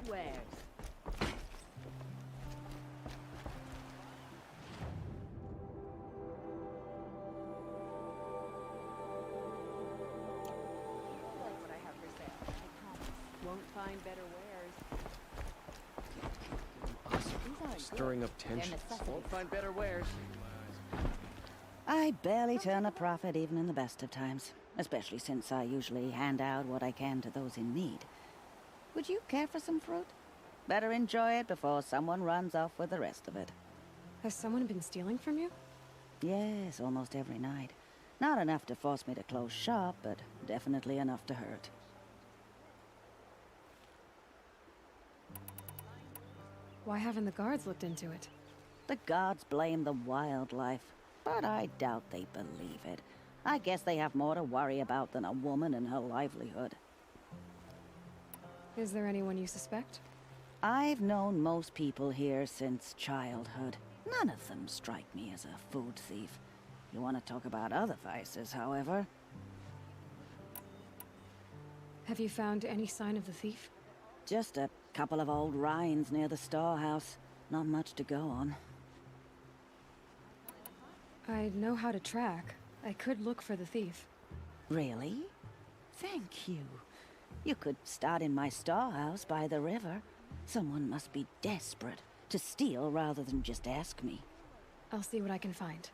wares. Like what I have for sale. I promise. Won't find better wares. These aren't Stirring good. up tension. They're necessities. Won't find better wares. I barely turn a profit even in the best of times, especially since I usually hand out what I can to those in need. Would you care for some fruit? Better enjoy it before someone runs off with the rest of it. Has someone been stealing from you? Yes, almost every night. Not enough to force me to close shop, but definitely enough to hurt. Why haven't the guards looked into it? The gods blame the wildlife, but I doubt they believe it. I guess they have more to worry about than a woman and her livelihood. Is there anyone you suspect? I've known most people here since childhood. None of them strike me as a food thief. You want to talk about other vices, however? Have you found any sign of the thief? Just a couple of old rinds near the storehouse. Not much to go on. I know how to track. I could look for the thief. Really? Thank you. You could start in my storehouse by the river. Someone must be desperate to steal rather than just ask me. I'll see what I can find.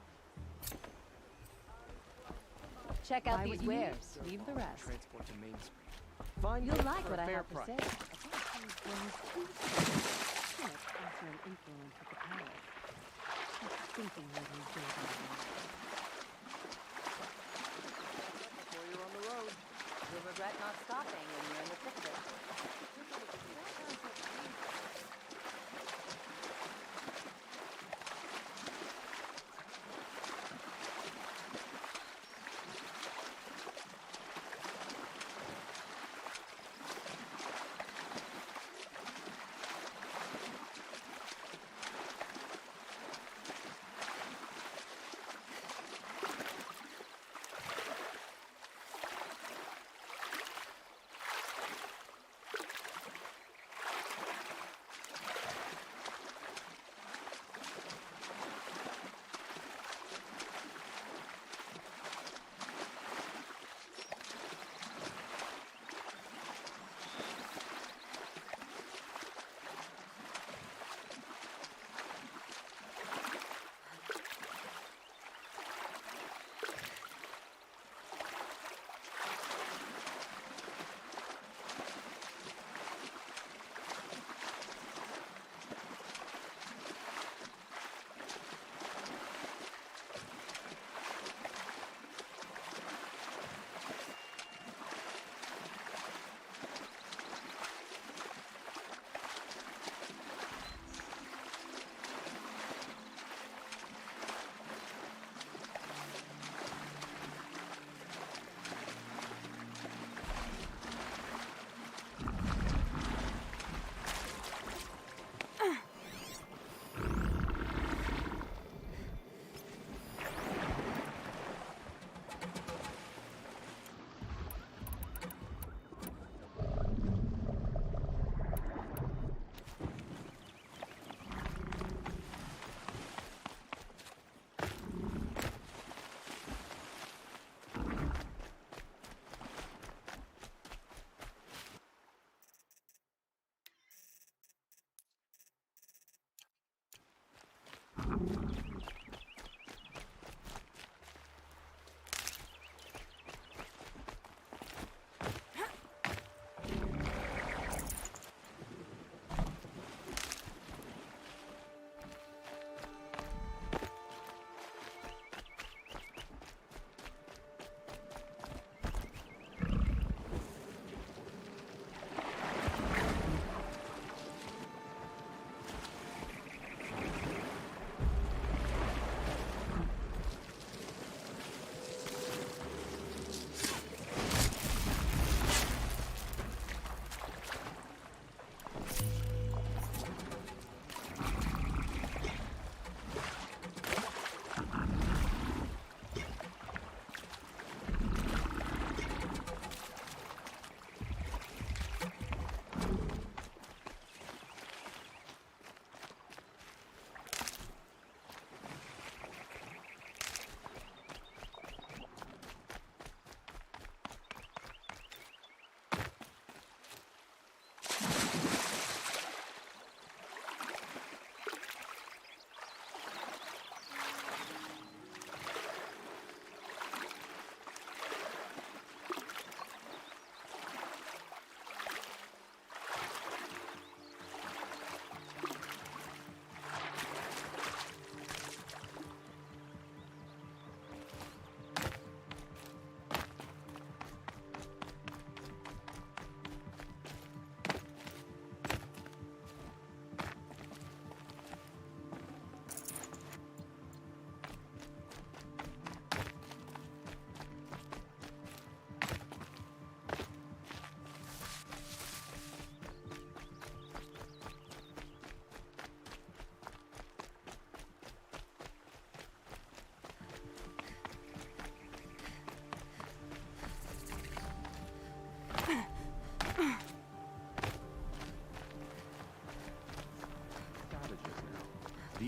Check out Buy these what you need. wares. Leave the rest. Transport to Main Street. Find You'll goods like for what a I fair have to price. say. I think these brings peace. After an influence with the power. Thinking where these days are. Before you're on the road. You'll regret not stopping when you're in the thick of it.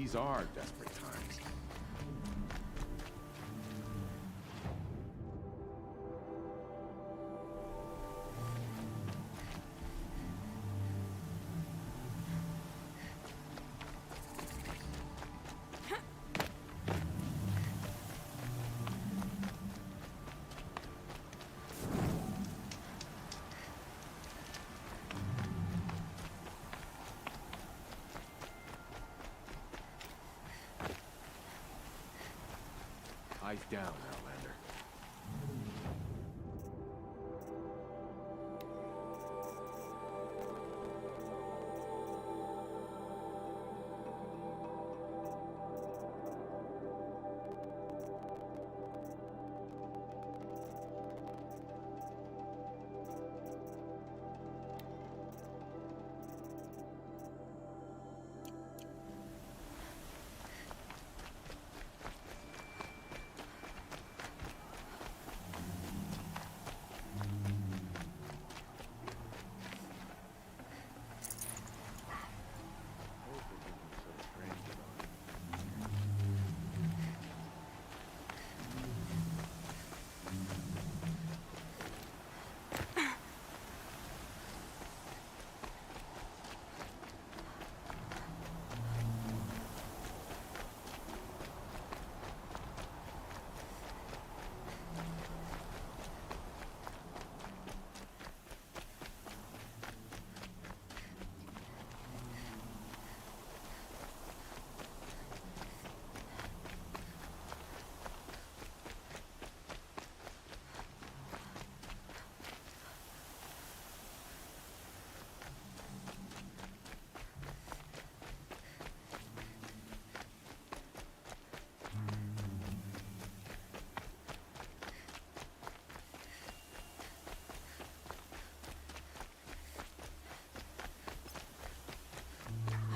These are desperate times. Eyes down, Outlander.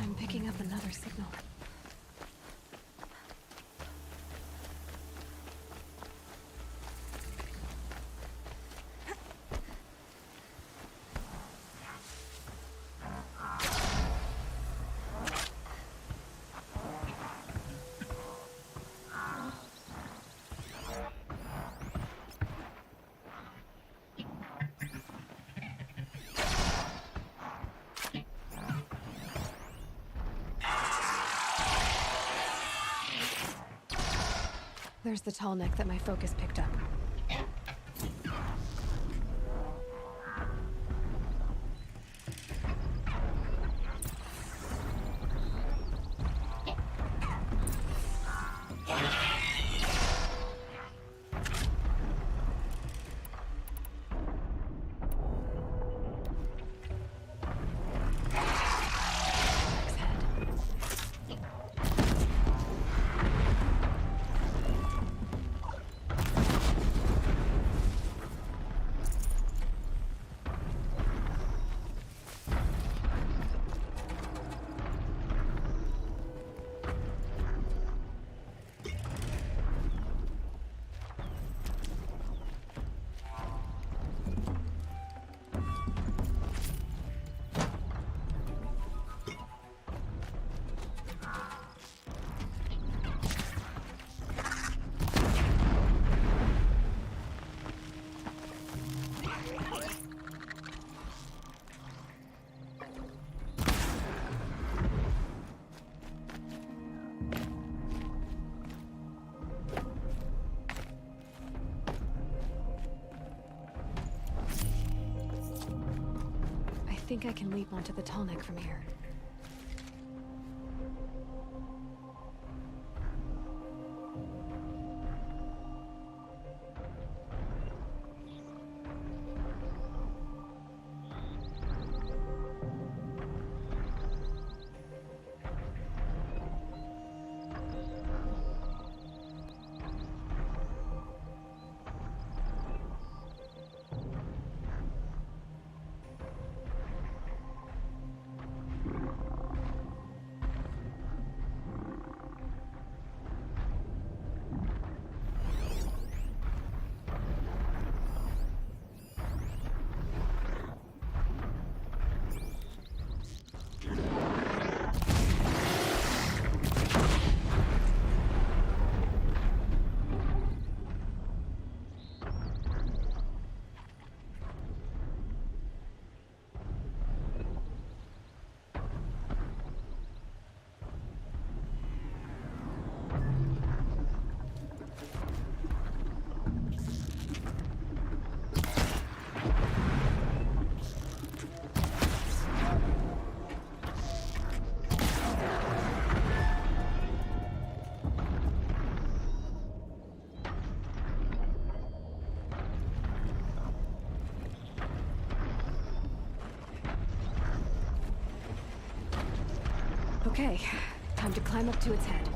I'm picking up another signal. There's the tall neck that my focus picked up. I think I can leap onto the tall neck from here. Okay, time to climb up to its head.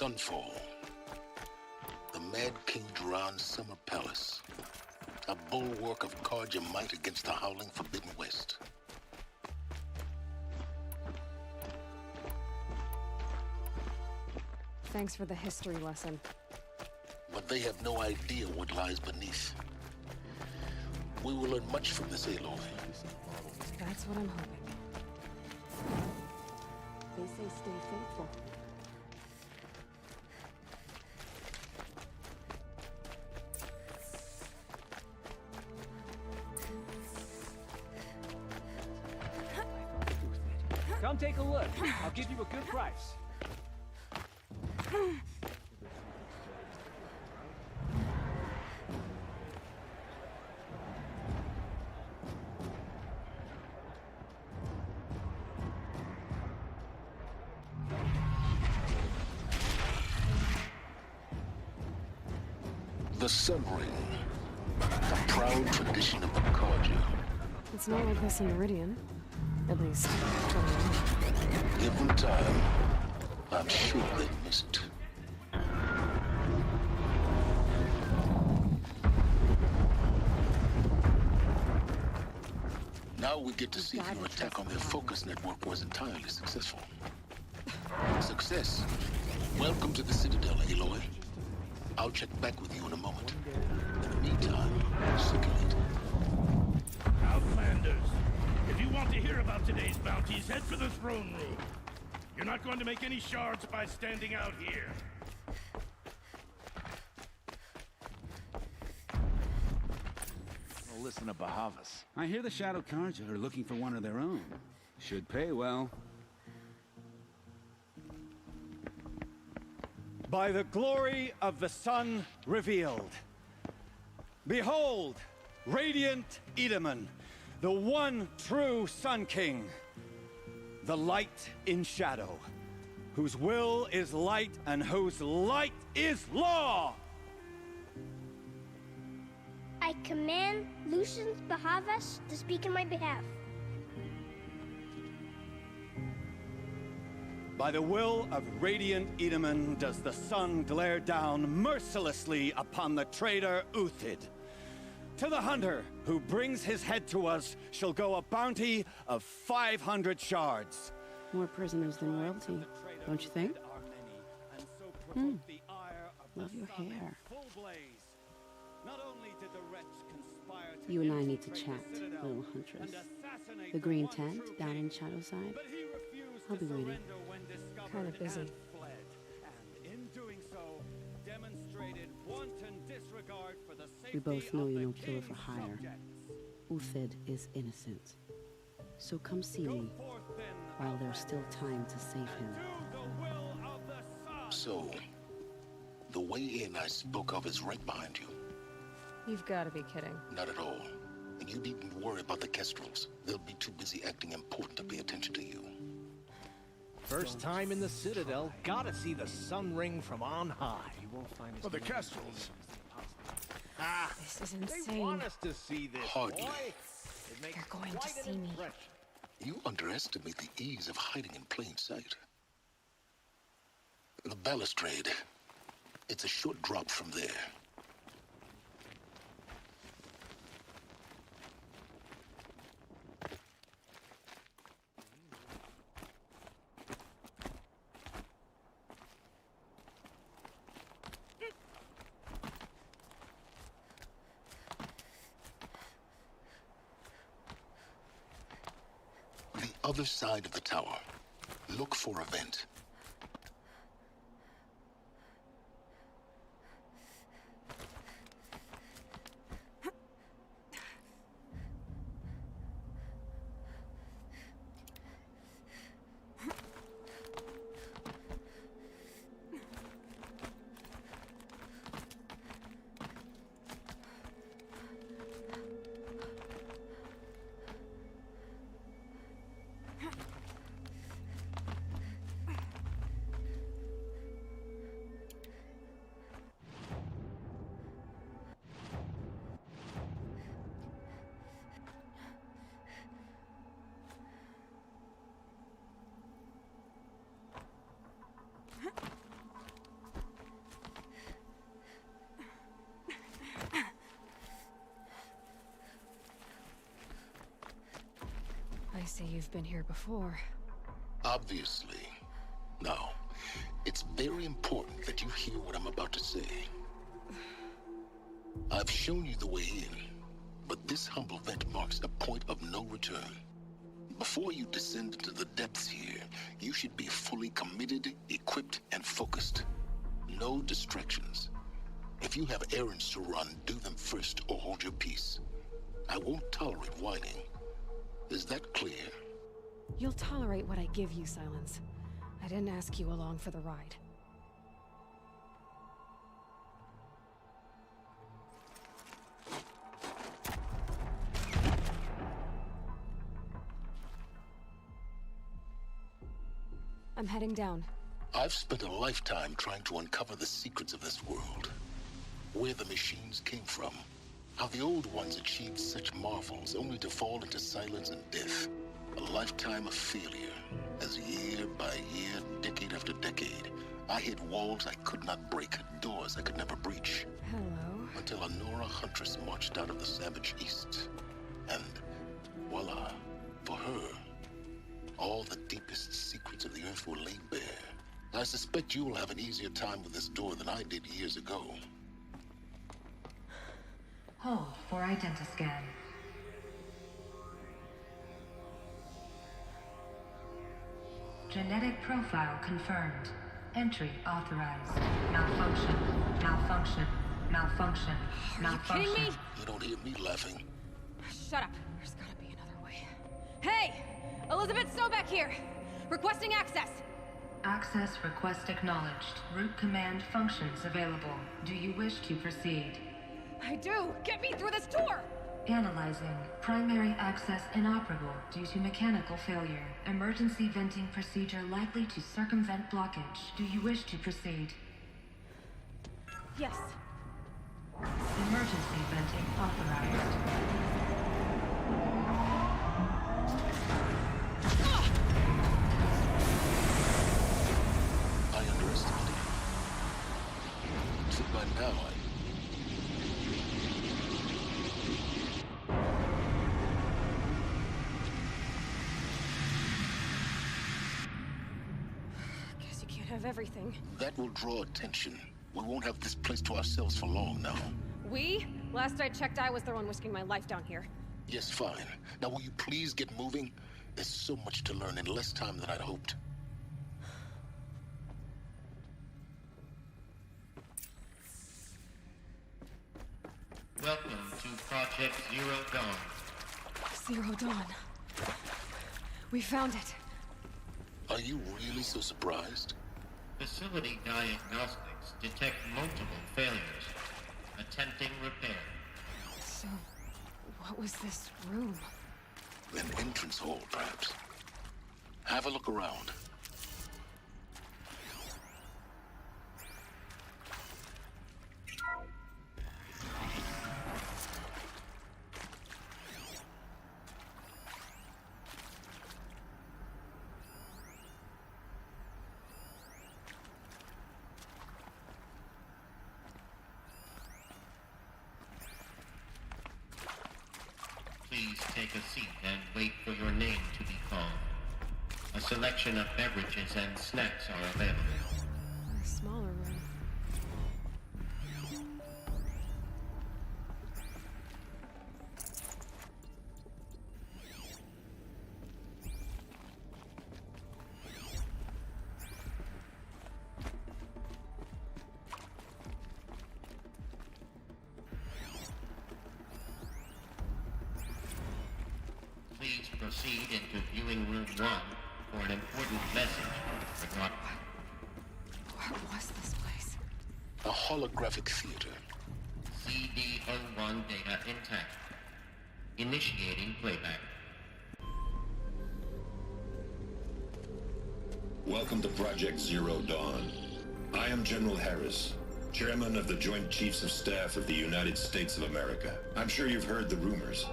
Sunfall. The Mad King Duran's summer palace. A bulwark of Carja might against the howling Forbidden West. Thanks for the history lesson. But they have no idea what lies beneath. We will learn much from this, Aloy. That's what I'm hoping. They say stay faithful. Come take a look. I'll give you a good price. The Sun Ring. A proud tradition of the Carja. It's not like this in Meridian. At least, till now. Give them time. I'm sure they miss it. Now we get to see if your attack on their focus network was entirely successful. Success. Welcome to the Citadel, Aloy. I'll check back with you in a moment. In the meantime, circulate. Outlanders, if you want to hear about today's bounties, head for the throne room. You're not going to make any shards by standing out here. Well, listen to Bahavas. I hear the Shadow Carja are looking for one of their own. Should pay well. By the glory of the sun revealed. Behold, radiant Edaman, the one true Sun King. The light in shadow, whose will is light and whose light is law! I command Lucius Bahavas to speak in my behalf. By the will of radiant Edaman does the sun glare down mercilessly upon the traitor Uthid. To the hunter who brings his head to us shall go a bounty of 500 shards. More prisoners than royalty, don't you think? Love your hair. You and I need to chat, little huntress. The green tent down in Shadowside. I'll be waiting. Kind of busy. We both know you're no killer for hire. Uthid is innocent. So come see me while there's still time to save him. So, the way in I spoke of is right behind you. You've got to be kidding. Not at all. And you needn't worry about the Kestrels. They'll be too busy acting important to pay attention to you. First time in the Citadel, gotta see the Sun Ring from on high. You won't find Well, the Kestrels. Ah, This is they insane. want us to see this, Hardly. boy. It makes They're going to quite an see me. impression. You underestimate the ease of hiding in plain sight. The balustrade. It's a short drop from there. The other side of the tower. Look for a vent. I see you've been here before. Obviously. Now, it's very important that you hear what I'm about to say. I've shown you the way in, but this humble vent marks a point of no return. Before you descend into the depths here, you should be fully committed, equipped, and focused. No distractions. If you have errands to run, do them first or hold your peace. I won't tolerate whining. Is that clear? You'll tolerate what I give you, Silence. I didn't ask you along for the ride. I'm heading down. I've spent a lifetime trying to uncover the secrets of this world. Where the machines came from. How the old ones achieved such marvels only to fall into silence and death. A lifetime of failure, as year by year, decade after decade, I hit walls I could not break, doors I could never breach. Hello. Until a Nora huntress marched out of the savage east. And voila, for her, all the deepest secrets of the earth were laid bare. I suspect you will have an easier time with this door than I did years ago. Hold for identiscan. Genetic profile confirmed. Entry authorized. Malfunction. Malfunction. Malfunction. Malfunction. Are you kidding me? You don't hear me laughing. Shut up. There's gotta be another way. Hey! Elizabeth Sobek here! Requesting access! Access request acknowledged. Root command functions available. Do you wish to proceed? I do! Get me through this door! Analyzing. Primary access inoperable due to mechanical failure. Emergency venting procedure likely to circumvent blockage. Do you wish to proceed? Yes. Emergency venting authorized. I underestimated you. So by now, Guess you can't have everything. that will draw attention. We won't have this place to ourselves for long now. We? Last I checked, I was the one risking my life down here. Yes, fine. Now will you please get moving? There's so much to learn in less time than I'd hoped. Welcome to Project Zero Dawn. Zero Dawn. We found it. Are you really so surprised? Facility diagnostics detect multiple failures. Attempting repair. So, what was this room? An entrance hall, perhaps. Have a look around. Please take a seat and wait for your name to be called. A selection of beverages and snacks are available. A smaller room. Please proceed into viewing room 1 for an important message regarding... What was this place? A holographic theater. CD01 data intact. Initiating playback. Welcome to Project Zero Dawn. I am General Harris, Chairman of the Joint Chiefs of Staff of the United States of America. I'm sure you've heard the rumors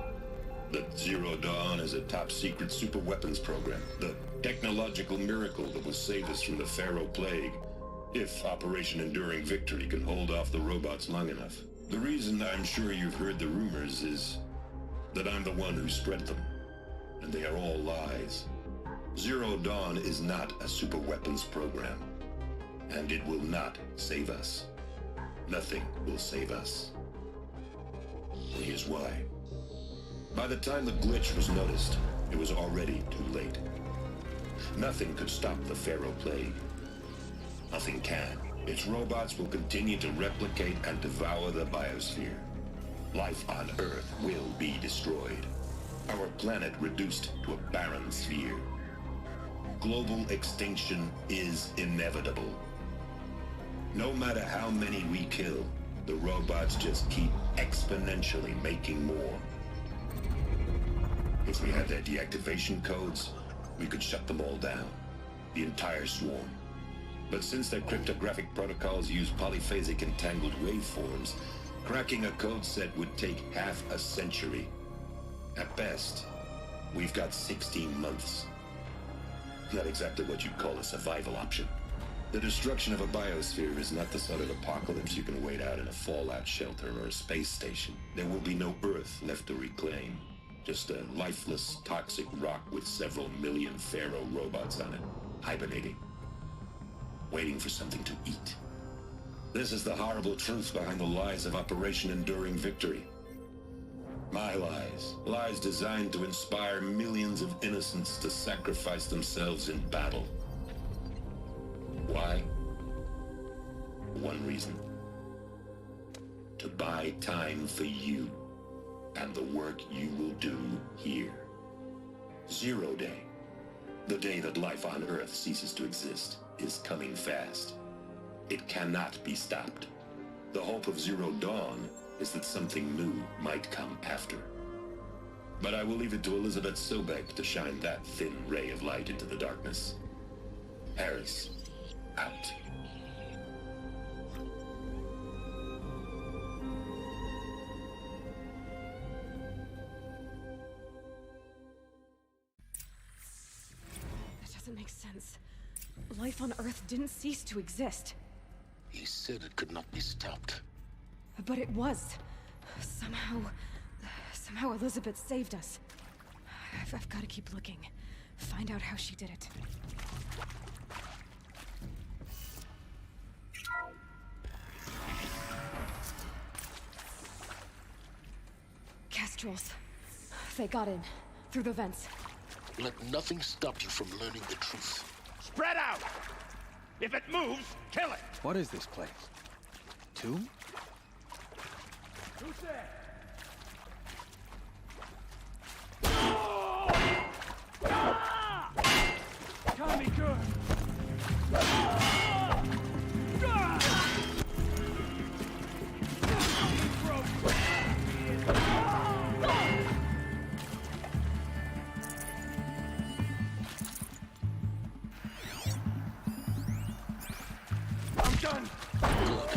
that Zero Dawn is a top-secret superweapons program, the technological miracle that will save us from the Pharaoh Plague, if Operation Enduring Victory can hold off the robots long enough. The reason I'm sure you've heard the rumors is that I'm the one who spread them. and they are all lies. Zero Dawn is not a superweapons program, and it will not save us. Nothing will save us. And here's why. By the time the glitch was noticed, it was already too late. Nothing could stop the Pharaoh Plague. Nothing can. Its robots will continue to replicate and devour the biosphere. Life on Earth will be destroyed. Our planet reduced to a barren sphere. Global extinction is inevitable. No matter how many we kill, the robots just keep exponentially making more. If we had their deactivation codes, we could shut them all down. The entire swarm. But since their cryptographic protocols use polyphasic entangled waveforms, cracking a code set would take half a century. At best, we've got 16 months. Not exactly what you'd call a survival option. The destruction of a biosphere is not the sort of apocalypse you can wait out in a fallout shelter or a space station. There will be no Earth left to reclaim. Just a lifeless, toxic rock with several million Pharaoh robots on it, hibernating, waiting for something to eat. This is the horrible truth behind the lies of Operation Enduring Victory. My lies. Lies designed to inspire millions of innocents to sacrifice themselves in battle. Why? One reason. To buy time for you and the work you will do here. Zero Day, the day that life on Earth ceases to exist, is coming fast. It cannot be stopped. The hope of Zero Dawn is that something new might come after. But I will leave it to Elizabeth Sobek to shine that thin ray of light into the darkness. Harris, out. That doesn't make sense. Life on Earth didn't cease to exist. He said it could not be stopped. But it was. Somehow Elizabeth saved us. I've got to keep looking. Find out how she did it. Kestrels. They got in. Through the vents. Let nothing stop you from learning the truth. Spread out! If it moves, kill it! What is this place? Tomb? Who's there? Tommy, good! I'm done! Good.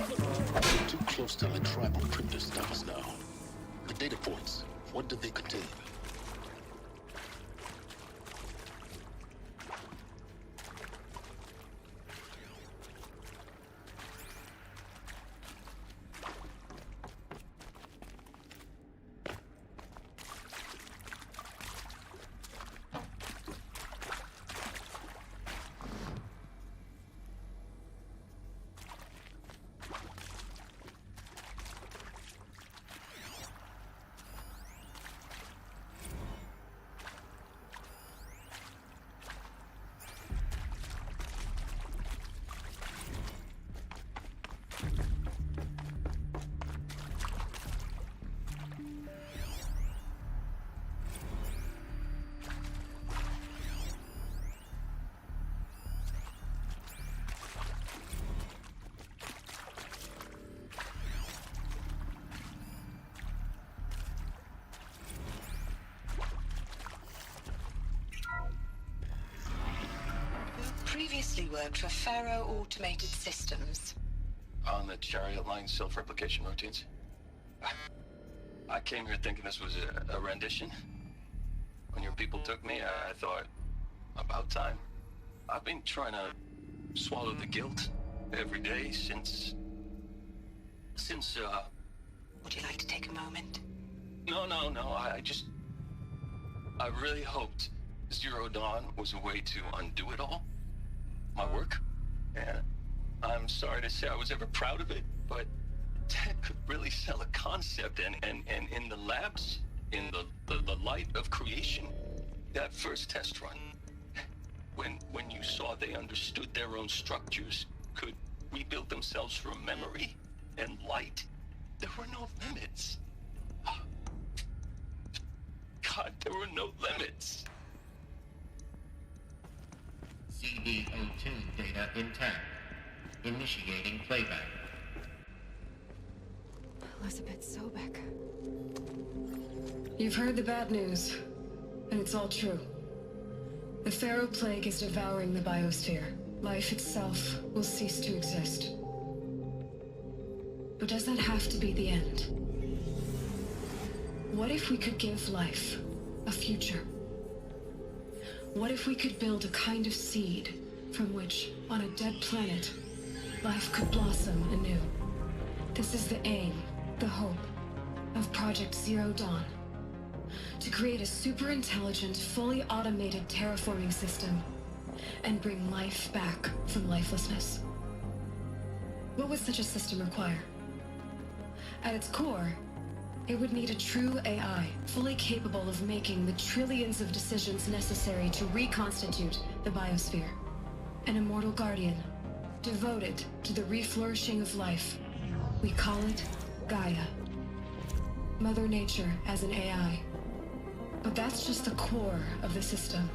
Too close to the tribal cryptostoms now. The data points, what do they contain? Previously worked for Pharaoh Automated Systems. On the Chariot Line self-replication routines? I came here thinking this was a rendition. When your people took me, I thought, about time. I've been trying to swallow the guilt every day since... Would you like to take a moment? No, I I really hoped Zero Dawn was a way to undo it all. My work. And I'm sorry to say I was ever proud of it, but Ted could really sell a concept, and in the labs, in the light of creation, that first test run, when you saw they understood their own structures, could rebuild themselves from memory and light, there were no limits. God, there were no limits. CD02 data intact. Initiating playback. Elizabeth Sobek. You've heard the bad news, and it's all true. The Pharaoh Plague is devouring the biosphere. Life itself will cease to exist. But does that have to be the end? What if we could give life a future? What if we could build a kind of seed from which, on a dead planet, life could blossom anew? This is the aim, the hope, of Project Zero Dawn. To create a super-intelligent, fully automated terraforming system and bring life back from lifelessness. What would such a system require? At its core, it would need a true AI, fully capable of making the trillions of decisions necessary to reconstitute the biosphere. An immortal guardian, devoted to the reflourishing of life. We call it Gaia. Mother Nature as an AI. But that's just the core of the system.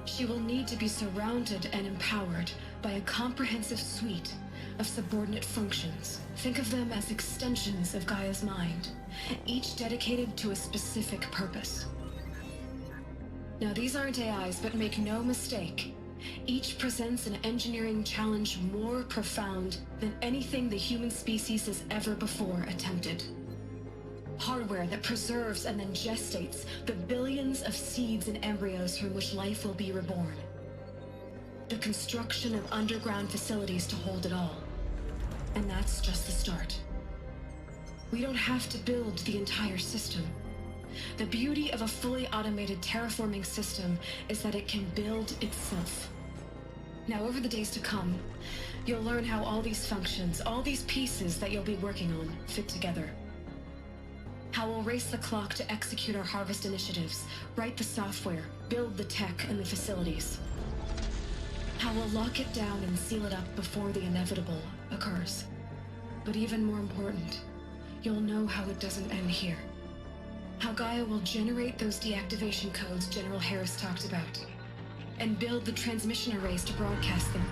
She will need to be surrounded and empowered by a comprehensive suite of subordinate functions. Think of them as extensions of Gaia's mind, each dedicated to a specific purpose. Now, these aren't AIs, but make no mistake, each presents an engineering challenge more profound than anything the human species has ever before attempted. Hardware that preserves and then gestates the billions of seeds and embryos from which life will be reborn. The construction of underground facilities to hold it all. And that's just the start. We don't have to build the entire system. The beauty of a fully automated terraforming system is that it can build itself. Now, over the days to come, you'll learn how all these functions, all these pieces that you'll be working on, fit together. How we'll race the clock to execute our harvest initiatives, write the software, build the tech and the facilities. How we'll lock it down and seal it up before the inevitable occurs. But even more important, you'll know how it doesn't end here. How Gaia will generate those deactivation codes General Harris talked about, and build the transmission arrays to broadcast them,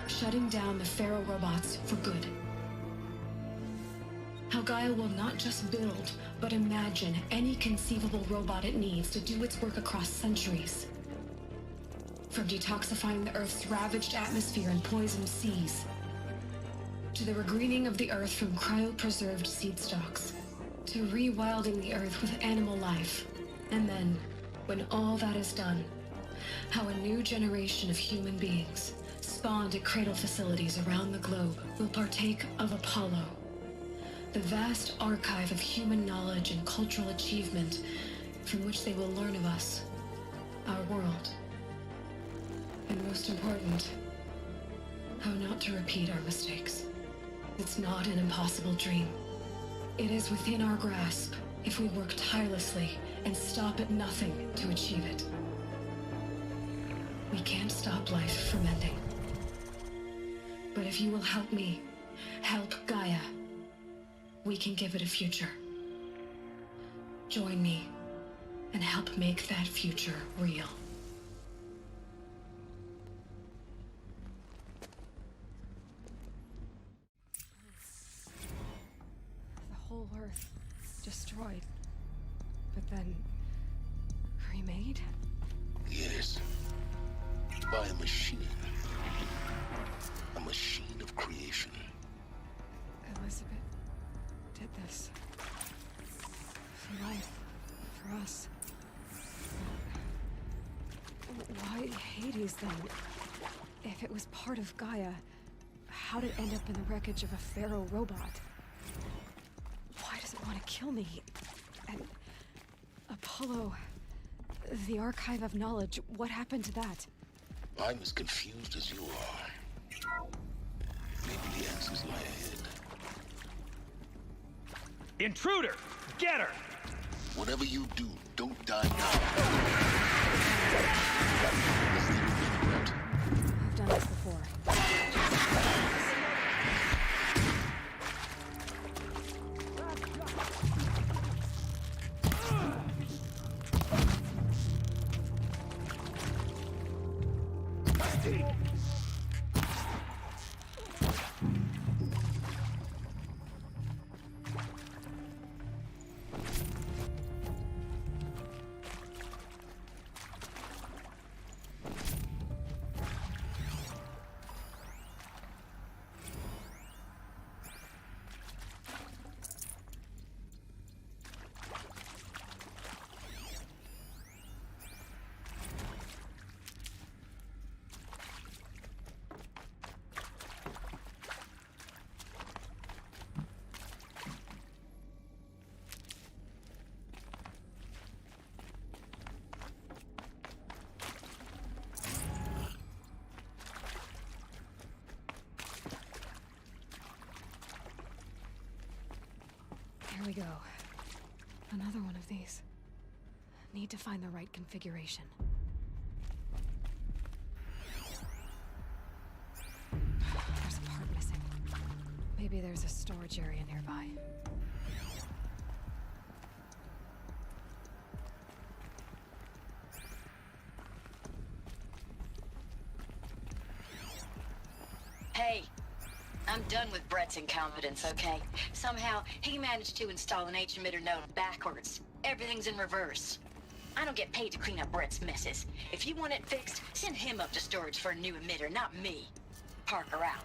shutting down the Pharaoh robots for good. How Gaia will not just build, but imagine any conceivable robot it needs to do its work across centuries. From detoxifying the Earth's ravaged atmosphere and poisoned seas, to the regreening of the Earth from cryopreserved seed stalks, to rewilding the Earth with animal life. And then, when all that is done, how a new generation of human beings, spawned at cradle facilities around the globe, will partake of Apollo, the vast archive of human knowledge and cultural achievement from which they will learn of us, our world. And most important, how not to repeat our mistakes. It's not an impossible dream. It is within our grasp if we work tirelessly and stop at nothing to achieve it. We can't stop life from ending. But if you will help me, help Gaia, we can give it a future. Join me and help make that future real. The whole Earth destroyed, but then remade? Yes. By a machine. A machine of creation. Elizabeth did this. For life. For us. Why Hades, then? If it was part of Gaia, how did it end up in the wreckage of a Pharaoh robot? Why does it want to kill me? And Apollo... The Archive of Knowledge, what happened to that? I'm as confused as you are. Maybe the answers lie ahead. Intruder! Get her! Whatever you do, don't die now. I've done this before. Here we go. Another one of these. Need to find the right configuration. There's a part missing. Maybe there's a storage area nearby. Hey. I'm done with Brett's incompetence, okay? Somehow, he managed to install an H-emitter node backwards. Everything's in reverse. I don't get paid to clean up Brett's messes. If you want it fixed, send him up to storage for a new emitter, not me. Parker out.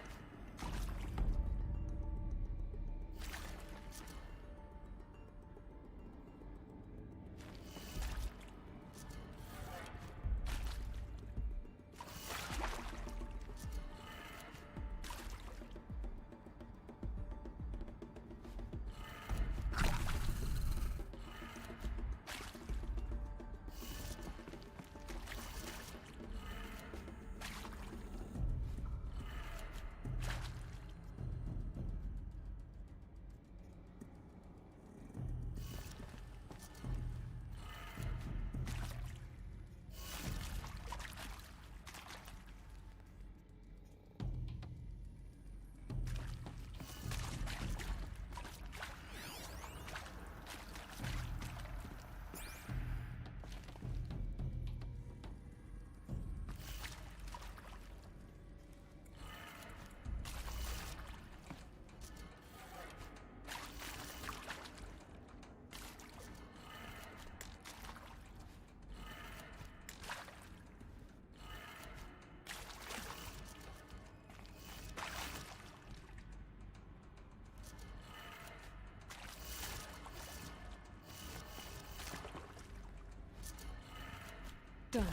Done.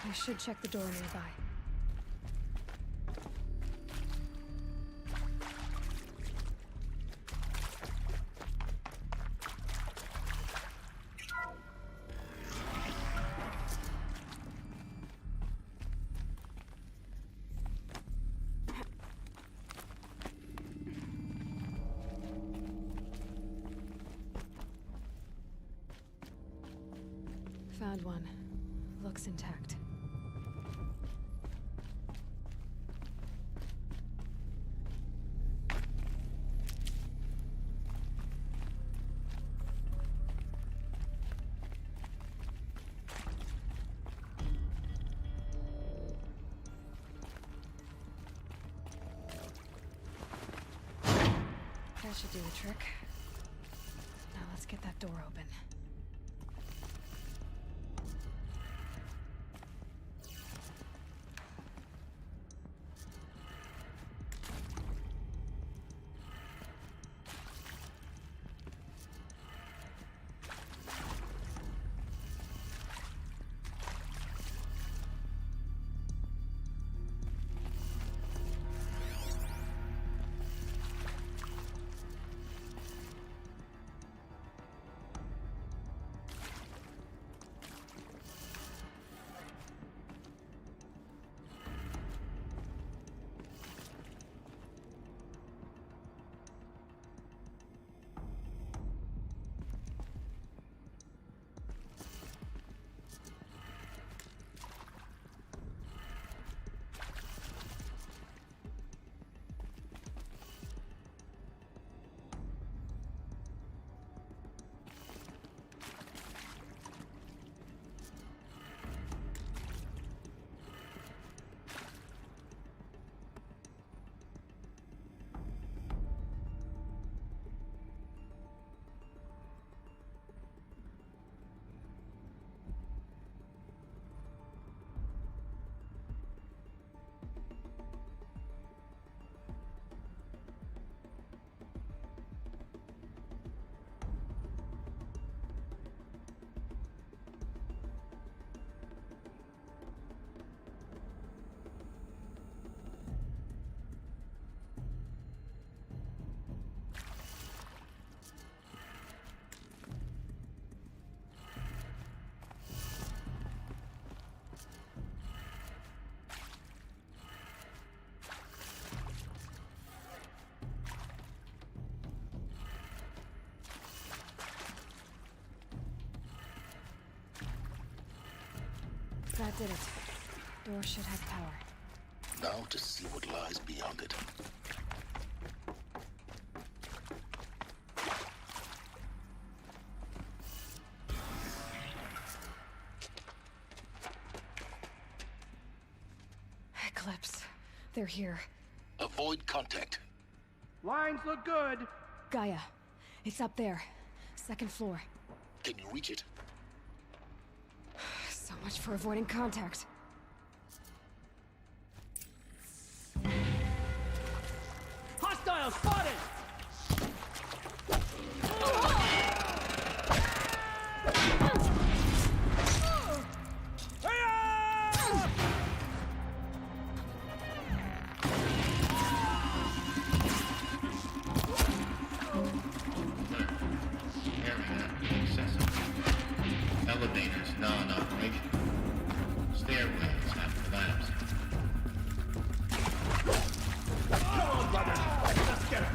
I should check the door nearby. Found one. Looks intact. That should do the trick. Now let's get that door open. That did it. Door should have power. Now to see what lies beyond it. Eclipse. They're here. Avoid contact. Lines look good. Gaia. It's up there. Second floor. Can you reach it? So much for avoiding contact. Hostile spotted! Elevators non-operational. Stairwells have collapsed. Come on, brothers! Let's get her!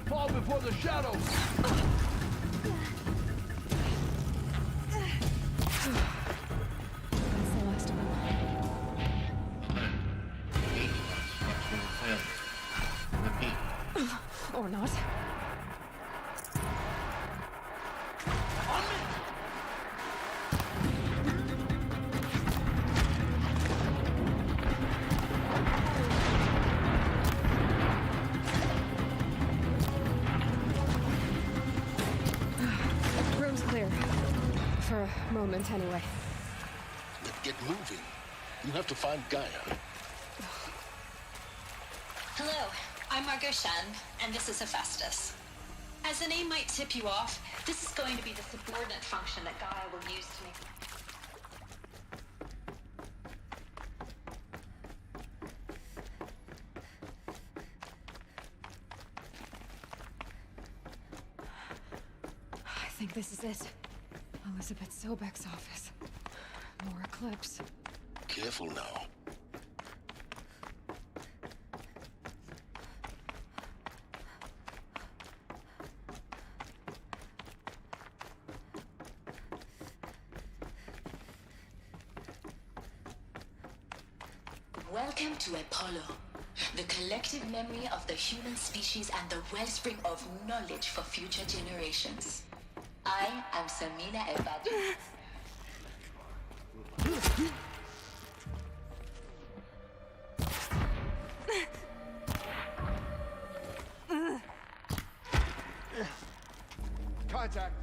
Fall before the shadows! That's the last of them. Structural failure. Repeat. Or not. Room's clear. For a moment, anyway. Then get moving. You have to find Gaia. Hello, I'm Margot Shen, and this is Hephaestus. As the name might tip you off, this is going to be the subordinate function that Gaia will use to make... I think this is it. Elizabeth Sobek's office. More Eclipse. Careful now. Welcome to Apollo, the collective memory of the human species and the wellspring of knowledge for future generations. I am Samina Ebadi. Contact!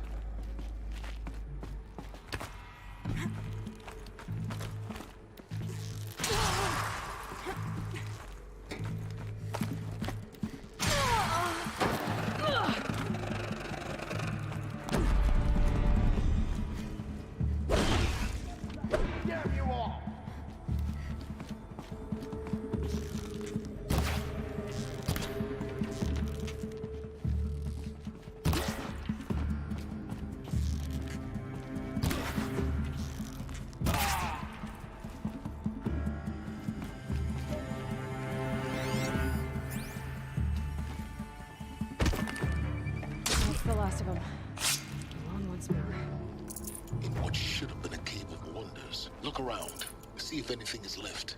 Damn you all! That's the last of them. On once more. In what should have been a cave of wonders. Look around. See if anything is left.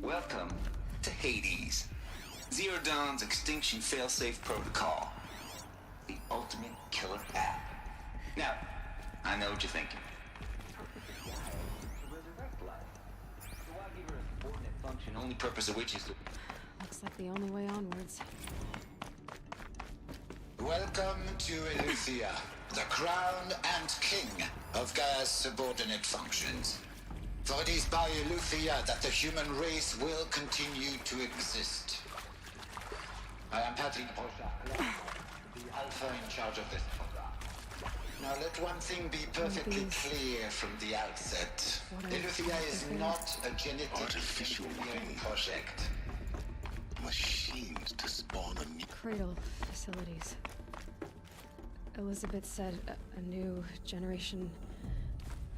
Welcome to Hades. Zero Dawn's extinction failsafe protocol. The ultimate killer app. Now, I know what you're thinking. To resurrect life. So why give her a subordinate function, only purpose of which is to... Looks like the only way onwards. Welcome to Eleuthia, the crown and king of Gaia's subordinate functions. For it is by Eleuthia that the human race will continue to exist. I am Patrick Brochard, the Alpha in charge of this program. Now let one thing be perfectly clear from the outset. Eleuthia is not a genetic artificial project. Machines to spawn a new Cradle facilities. Elizabeth said a new generation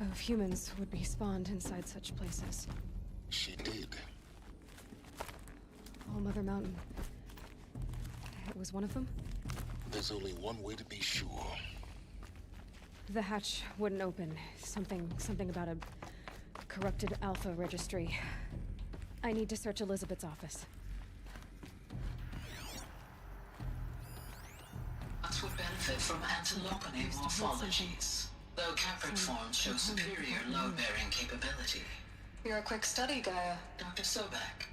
of humans would be spawned inside such places. She did. All Mother Mountain. It was one of them? There's only one way to be sure. The hatch wouldn't open. Something about a corrupted Alpha registry. I need to search Elizabeth's office. Us would benefit from antilopine morphologies, though caprid forms show superior load-bearing capability. You're a quick study, Gaia. Dr. Sobek,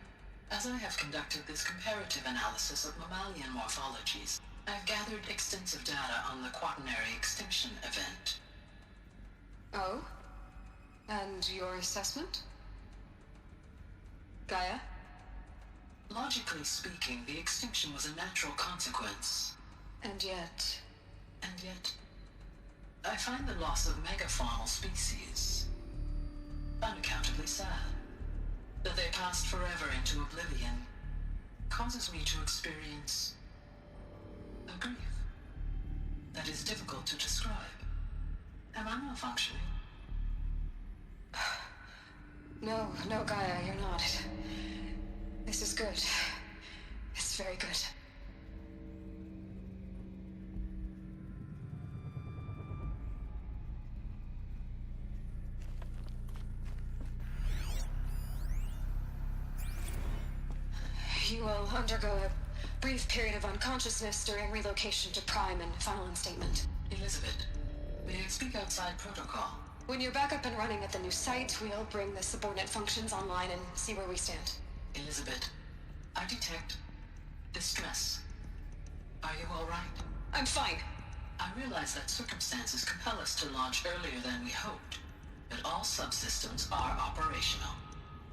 as I have conducted this comparative analysis of mammalian morphologies, I've gathered extensive data on the quaternary extinction event. Oh? And your assessment? Gaia? Logically speaking, the extinction was a natural consequence. And yet, I find the loss of megafaunal species unaccountably sad. That they passed forever into oblivion causes me to experience a grief that is difficult to describe. Am I malfunctioning? No, Gaia, you're not. This is good. It's very good. You will undergo a brief period of unconsciousness during relocation to Prime and final instatement. Elizabeth, may I speak outside protocol? When you're back up and running at the new site, we'll bring the subordinate functions online and see where we stand. Elizabeth, I detect distress. Are you all right? I'm fine. I realize that circumstances compel us to launch earlier than we hoped, but all subsystems are operational.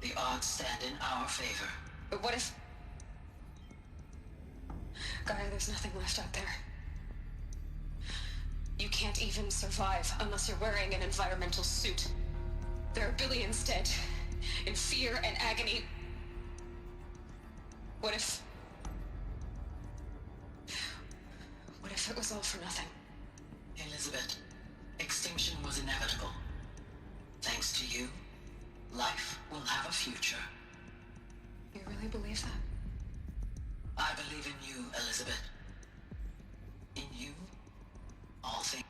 The odds stand in our favor. But what if... Gaia, there's nothing left out there. You can't even survive unless you're wearing an environmental suit. There are billions dead, in fear and agony. What if it was all for nothing? Elizabeth, extinction was inevitable. Thanks to you, life will have a future. You really believe that? I believe in you, Elizabeth. In you, all things.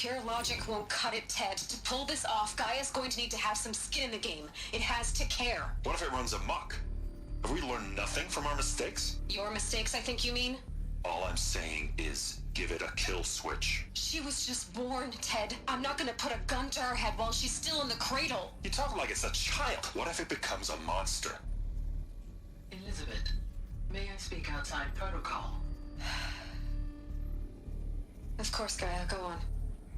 Pure logic won't cut it, Ted. To pull this off, Gaia's going to need to have some skin in the game. It has to care. What if it runs amok? Have we learned nothing from our mistakes? Your mistakes, I think you mean? All I'm saying is, give it a kill switch. She was just born, Ted. I'm not gonna put a gun to her head while she's still in the cradle. You talk like it's a child. What if it becomes a monster? Elizabeth, may I speak outside protocol? Of course, Gaia, go on.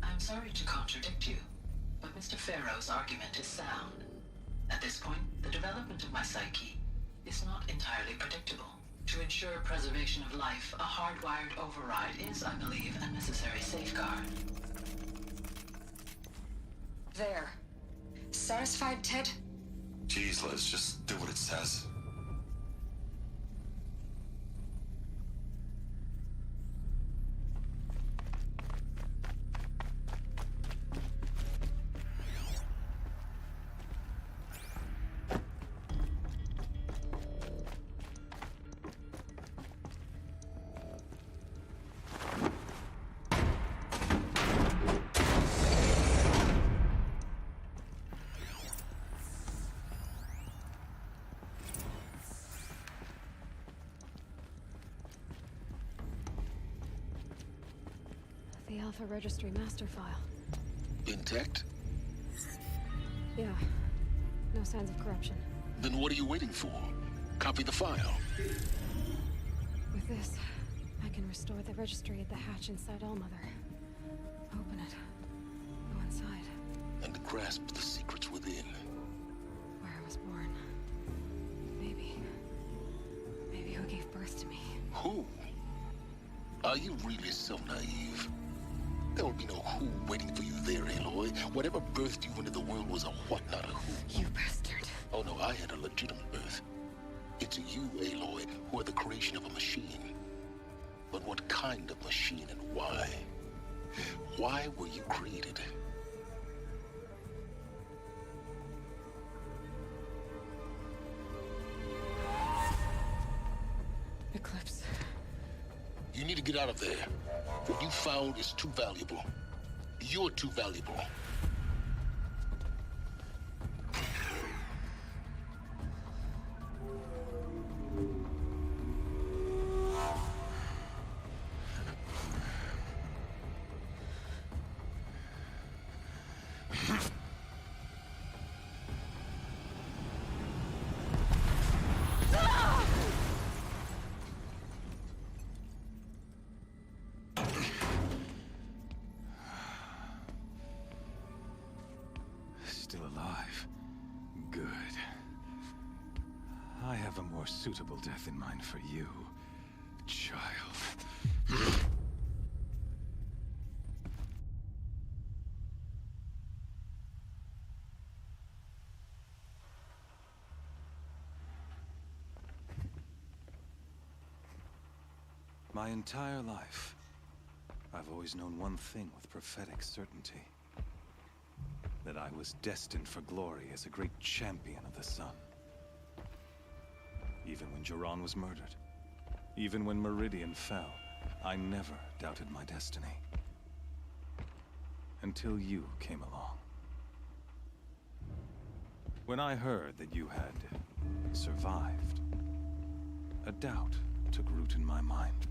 I'm sorry to contradict you, but Mr. Farrow's argument is sound. At this point, the development of my psyche is not entirely predictable. To ensure preservation of life, a hardwired override is, I believe, a necessary safeguard. There. Satisfied, Ted? Jeez, Liz, just do what it says. The Alpha Registry master file. Intact? Yeah. No signs of corruption. Then what are you waiting for? Copy the file. With this, I can restore the registry at the hatch inside Allmother. Open it. Go inside. And grasp the secrets within. Where I was born. Maybe who gave birth to me. Who? Are you really so naive? There will be no who waiting for you there, Aloy. Whatever birthed you into the world was a what, not a who. You bastard. Oh no, I had a legitimate birth. It's you, Aloy, who are the creation of a machine. But what kind of machine and why? Why were you created? Eclipse. You need to get out of there. What you found is too valuable. You're too valuable. Still alive. Good. I have a more suitable death in mind for you, child. My entire life, I've always known one thing with prophetic certainty. That I was destined for glory as a great champion of the sun. Even when Jiran was murdered, even when Meridian fell, I never doubted my destiny. Until you came along. When I heard that you had survived, a doubt took root in my mind.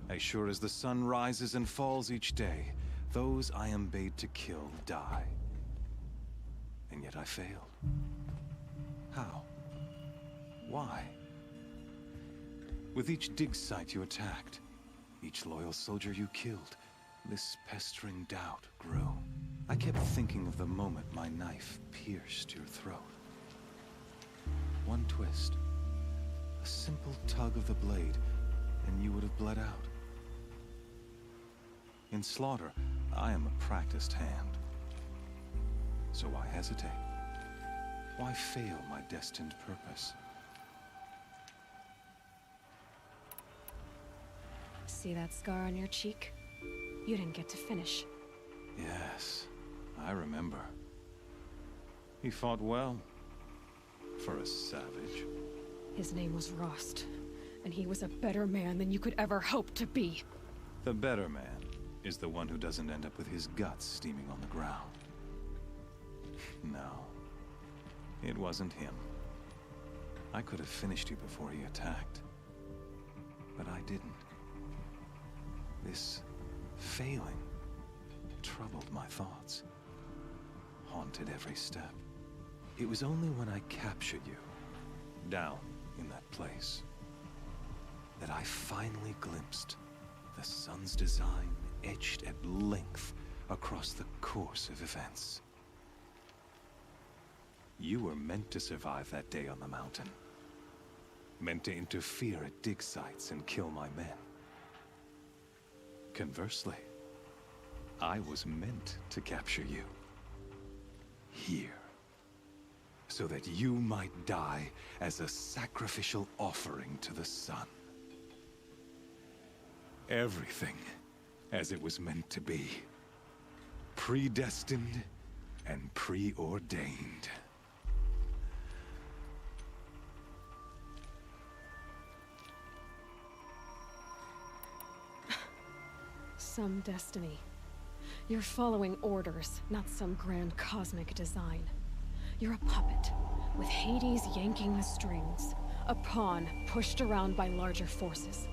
As sure as the sun rises and falls each day, those I am bade to kill die. And yet I failed. How? Why? With each dig site you attacked, each loyal soldier you killed, this pestering doubt grew. I kept thinking of the moment my knife pierced your throat. One twist, a simple tug of the blade, and you would have bled out. In slaughter, I am a practiced hand. So why hesitate? Why fail my destined purpose? See that scar on your cheek? You didn't get to finish. Yes, I remember. He fought well. For a savage. His name was Rost, and he was a better man than you could ever hope to be. The better man is the one who doesn't end up with his guts steaming on the ground. No, it wasn't him. I could have finished you before he attacked, but I didn't. This failing troubled my thoughts, haunted every step. It was only when I captured you, down in that place, that I finally glimpsed the sun's design etched at length across the course of events. You were meant to survive that day on the mountain. Meant to interfere at dig sites and kill my men. Conversely, I was meant to capture you. Here. So that you might die as a sacrificial offering to the sun. Everything as it was meant to be. Predestined and preordained. Some destiny. You're following orders, not some grand cosmic design. You're a puppet, with Hades yanking the strings, a pawn pushed around by larger forces.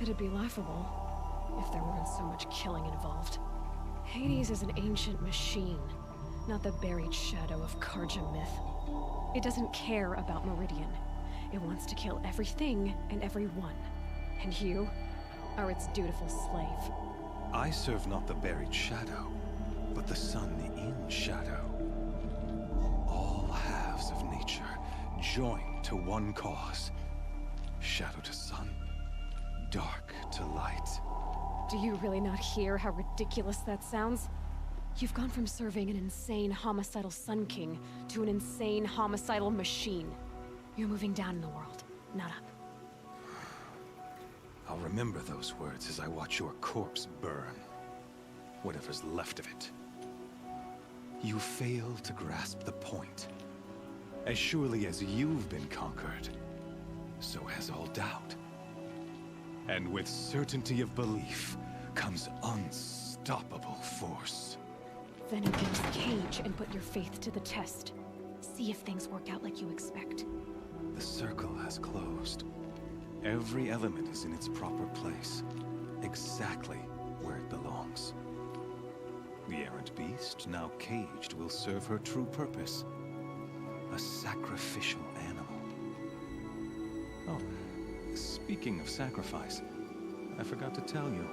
It'd be laughable if there weren't so much killing involved. Hades is an ancient machine, not the buried shadow of Karja myth. It doesn't care about Meridian. It wants to kill everything and everyone. And you are its dutiful slave. I serve not the buried shadow, but the sun in shadow. All halves of nature joined to one cause. Shadow to sun, dark to light. Do you really not hear how ridiculous that sounds? You've gone from serving an insane homicidal Sun King to an insane homicidal machine. You're moving down in the world, not up. I'll remember those words as I watch your corpse burn. Whatever's left of it. You fail to grasp the point. As surely as you've been conquered, so has all doubt. And with certainty of belief comes unstoppable force. Then open this cage and put your faith to the test. See if things work out like you expect. The circle has closed. Every element is in its proper place, exactly where it belongs. The errant beast, now caged, will serve her true purpose. A sacrificial animal. Oh, speaking of sacrifice, I forgot to tell you.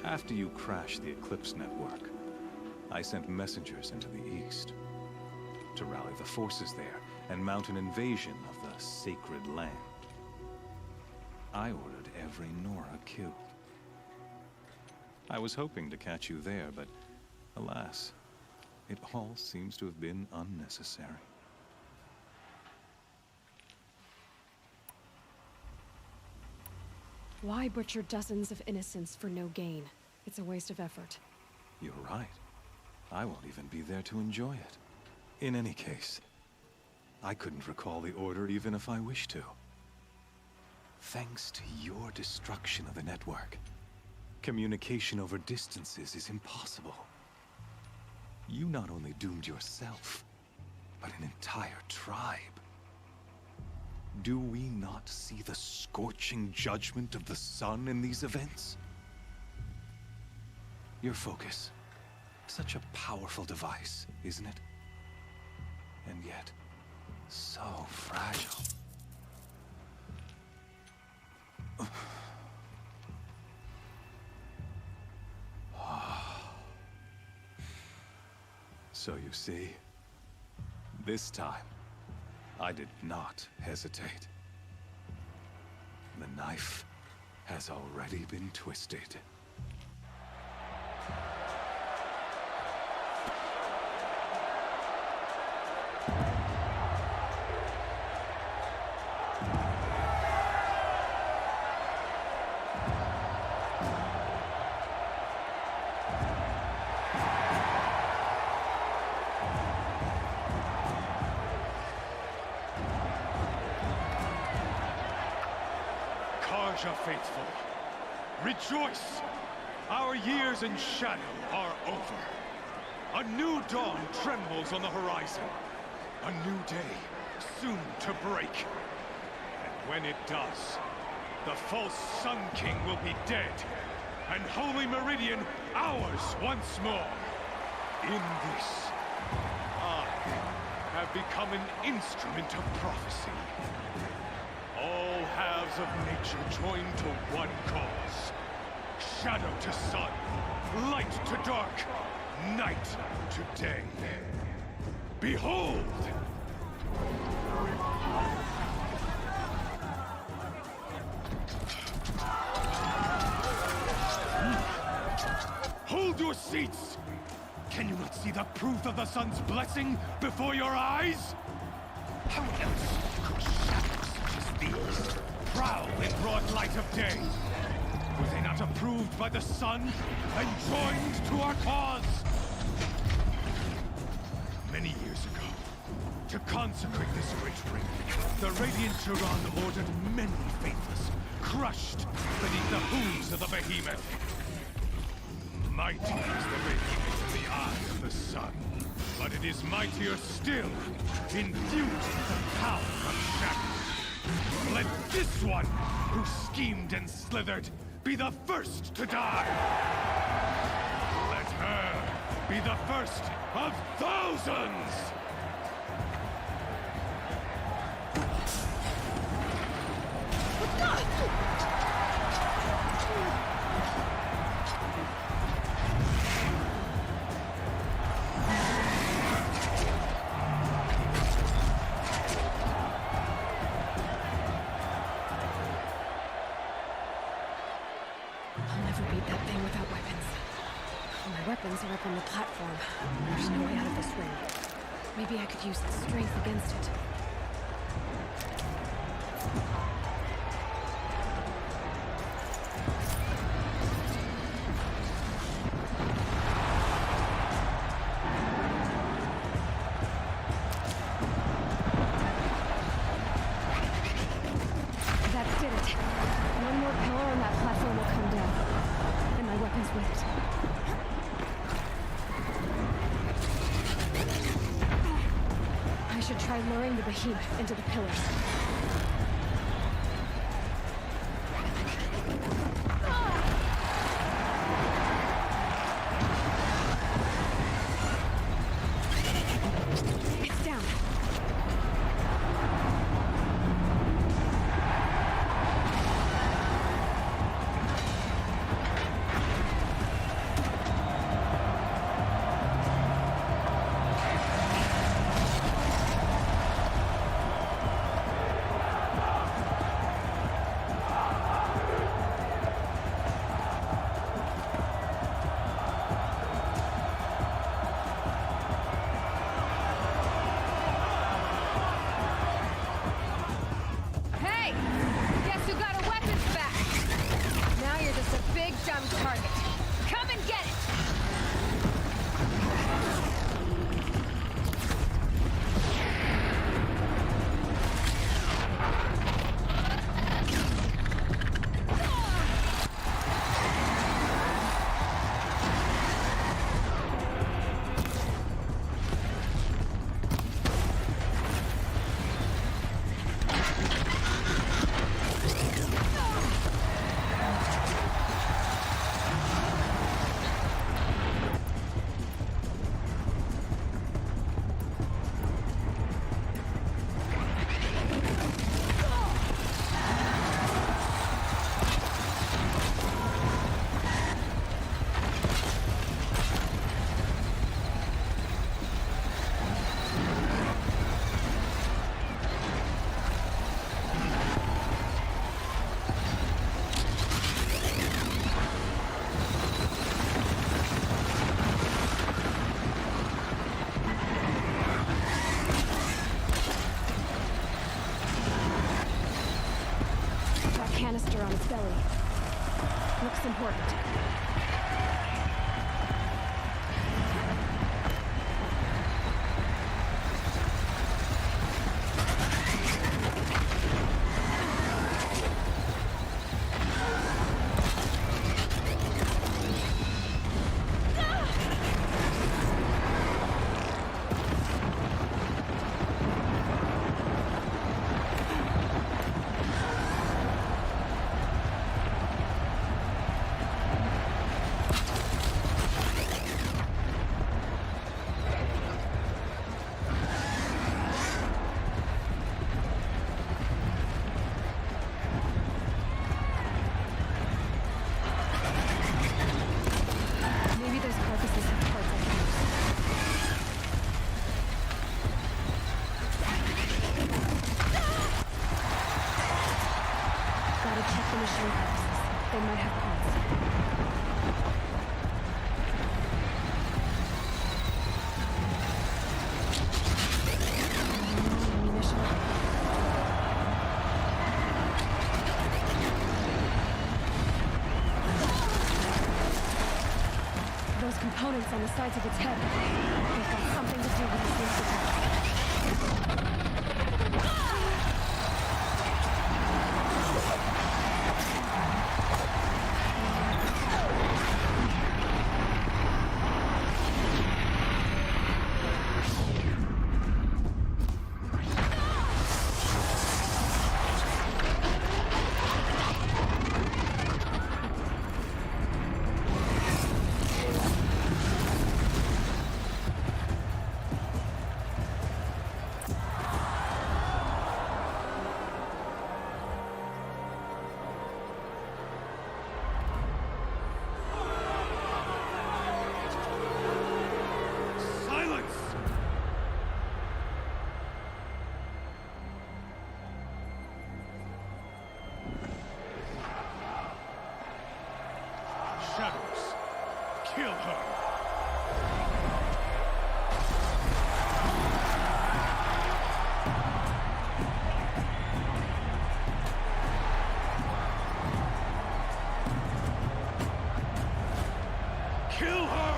After you crashed the Eclipse network, I sent messengers into the east to rally the forces there and mount an invasion of the sacred land. I ordered every Nora killed. I was hoping to catch you there, but alas, it all seems to have been unnecessary. Why butcher dozens of innocents for no gain? It's a waste of effort. You're right. I won't even be there to enjoy it. In any case, I couldn't recall the order even if I wished to. Thanks to your destruction of the network, communication over distances is impossible. You not only doomed yourself, but an entire tribe. Do we not see the scorching judgment of the sun in these events? Your focus, such a powerful device, isn't it? And yet, so fragile. So you see, this time, I did not hesitate. The knife has already been twisted. Faithful, rejoice! Our years in shadow are over. A new dawn trembles on the horizon. A new day, soon to break. And when it does, the false Sun King will be dead, and Holy Meridian ours once more. In this, I have become an instrument of prophecy. All halves of nature join to one cause. Shadow to sun, light to dark, night to day. Behold! Hold your seats! Can you not see the proof of the sun's blessing before your eyes? How else could shadows such as these prowl in broad light of day? Were they not approved by the sun and joined to our cause? Many years ago, to consecrate this great ring, the Radiant Turan ordered many faithless, crushed beneath the hooves of the behemoth. Mighty is the behemoth in the eye of the sun, but it is mightier still, infused with the power of shadow. Let this one, who schemed and slithered, be the first to die! Let her be the first of thousands! Weapons are up on the platform. There's no way out of this ring. Maybe I could use its strength against it. That did it. One more pillar and that platform will come down. And my weapons with it. I should try luring the behemoth into the pillars. It's down. Canister on its belly. Looks important. components on the sides of its head. They've got something to do with this links attack. Shadows. Kill her. Kill her!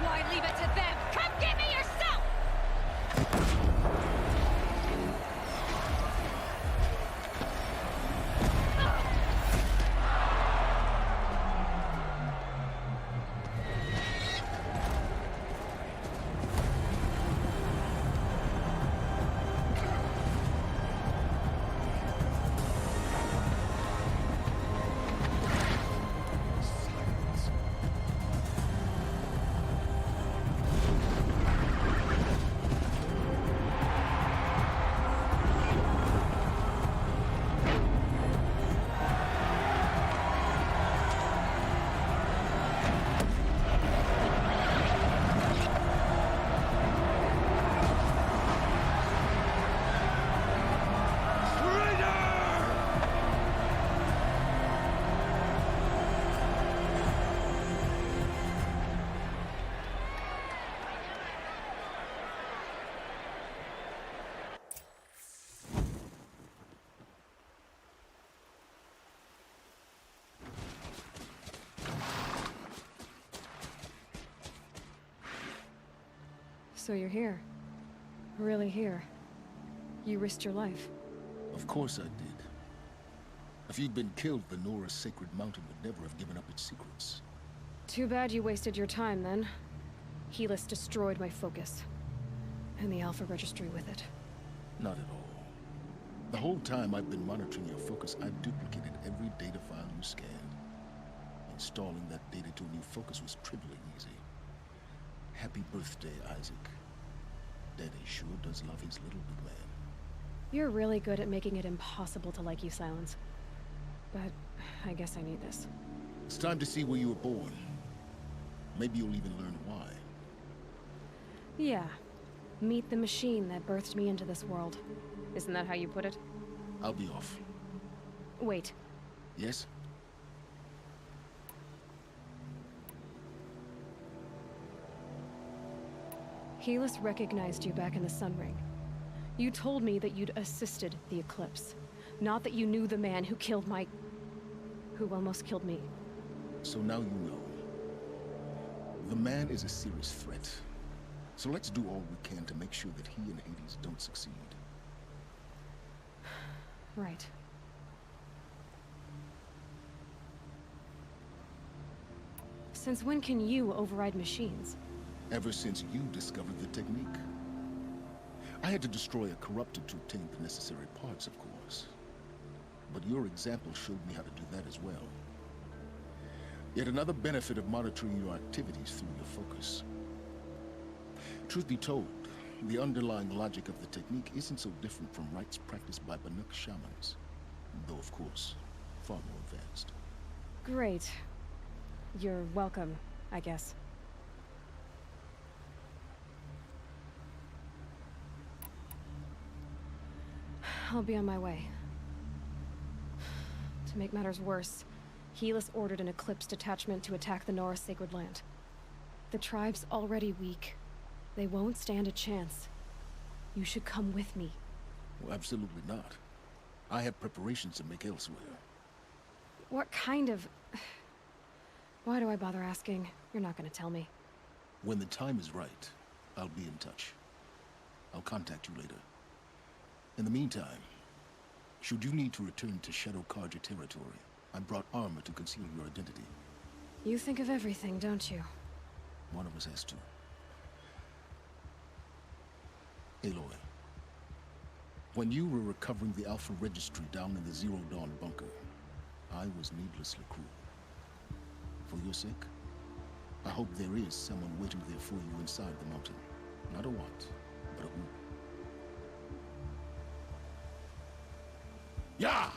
Why leave it to them? Come get me yourself! So you're here. Really here. You risked your life. Of course I did. If you'd been killed, the Nora's sacred mountain would never have given up its secrets. Too bad you wasted your time, then. Helis destroyed my focus. And the Alpha Registry with it. Not at all. The whole time I've been monitoring your focus, I've duplicated every data file you scanned. Installing that data to a new focus was trivially easy. Happy birthday, Isaac. Daddy sure does love his little big man. You're really good at making it impossible to like you, Silence. But I guess I need this. It's time to see where you were born. Maybe you'll even learn why. Yeah. Meet the machine that birthed me into this world. Isn't that how you put it? I'll be off. Wait. Yes? Helis recognized you back in the Sun Ring. You told me that you'd assisted the Eclipse. Not that you knew the man who killed who almost killed me. So now you know. The man is a serious threat. So let's do all we can to make sure that he and Hades don't succeed. Right. Since when can you override machines? Ever since you discovered the technique. I had to destroy a corrupted to obtain the necessary parts, of course. But your example showed me how to do that as well. Yet another benefit of monitoring your activities through your focus. Truth be told, the underlying logic of the technique isn't so different from rites practiced by Banuk shamans. Though, of course, far more advanced. Great. You're welcome, I guess. I'll be on my way. To make matters worse, Helis ordered an Eclipse detachment to attack the Nora Sacred Land. The tribe's already weak. They won't stand a chance. You should come with me. Well, absolutely not. I have preparations to make elsewhere. What kind of Why do I bother asking? You're not gonna tell me. When the time is right, I'll be in touch. I'll contact you later. In the meantime, should you need to return to Shadow Carja territory, I brought armor to conceal your identity. You think of everything, don't you? One of us has to. Aloy, when you were recovering the Alpha Registry down in the Zero Dawn bunker, I was needlessly cruel. For your sake, I hope there is someone waiting there for you inside the mountain. Not a what, but a who. Yeah!